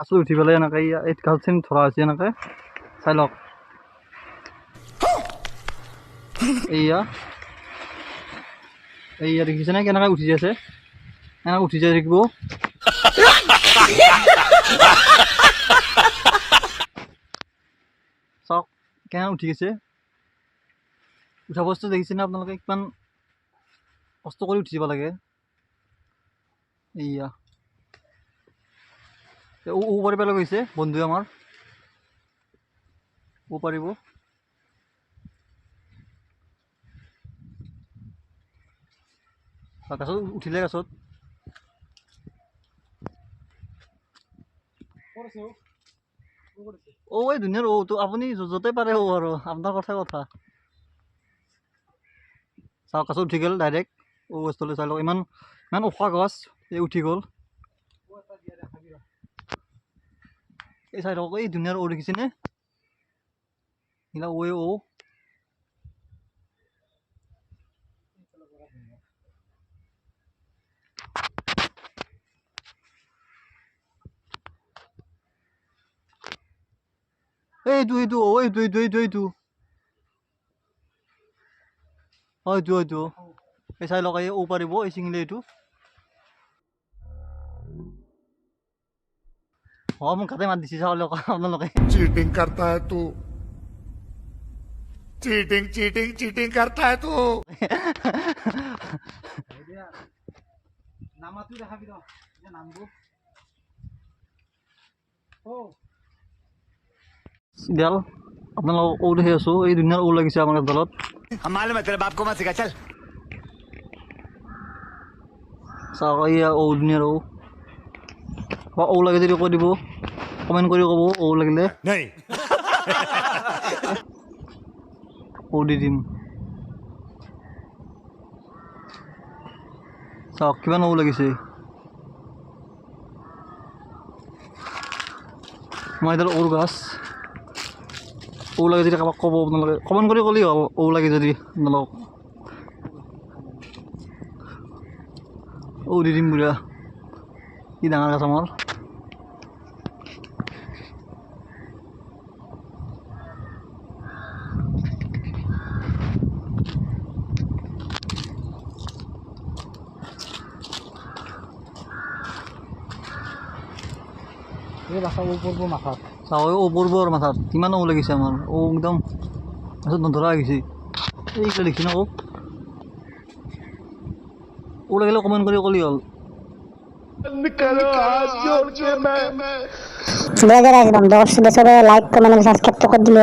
কাছটো উঠি পেলাই এনেকৈ এই কাছখিনি ধৰা হৈছে এনেকৈ চাই লওক এইয়া এইয়া দেখিছেনে কেনেকৈ উঠি আছে এনেকৈ উঠি যাই থাকিব চাওক কেনেকৈ উঠি গৈছে উঠা বস্তু দেখিছেনে আপোনালোকে কিমান কষ্ট কৰি উঠি যাব লাগে এইয়া ও পাৰি পেলাই গৈছে বন্ধুৱে আমাৰ ও পাৰিব গাছত উঠিলে গাছত এই ধুনীয়াৰ ঔটো আপুনি য'তে পাৰে আৰু আপোনাৰ কথা চাওক গাছত উঠি গ'ল ডাইৰেক্ট গছটোলৈ চাই লওক ইমান ওখ গছ এই উঠি গ'ল এই চাই লওক এই ধুনীয়াৰ ঔ দেখিছেনে এইবিলাক ঔ এইটো এই চাই লওক এই ঔ পাৰিব এই চিঙিলে এইটো মোক ঘাটে মাত দিছে চাওক আপোনালোকে चीटिंग करता है तू चीटिंग करता है तू নামাটো দেখাবি ৰ নামবোৰ দিয়াল আপোনালোকক ঔ দেখি আছোঁ এই ধুনীয়াৰ ঔ লাগিছে আমাৰ দলত চাওক এইয়া ঔ ধুনীয়াৰ ঔ লাগে যদি কৈ দিব কমেণ্ট কৰি ক'ব ঔ লাগিলে ঔ দি দিম চাওক কিমান ঔ লাগিছে আমাৰ এইডাল ঔৰ গাছ ঔ লাগে যদি কাৰোবাক ক'ব আপোনালোকে কমেণ্ট কৰি ক'লেই হ'ল ঔ লাগে যদি আপোনালোকক ঔ দি দিম বুঢ়া কি ডাঙৰ গাছ আমাৰ চাওঁ ঔ পৰিব আৰু মাথাত কিমান ঔ লাগিছে আমাৰ ঔ একদম মাছত নধৰা হৈ গৈছে এইবিলাক দেখি ন ঔ লাগিলে কমেণ্ট কৰি ক'লেই হ'ল লাইক কমেন্ট সাবস্ক্ৰাইব কৰে দিলে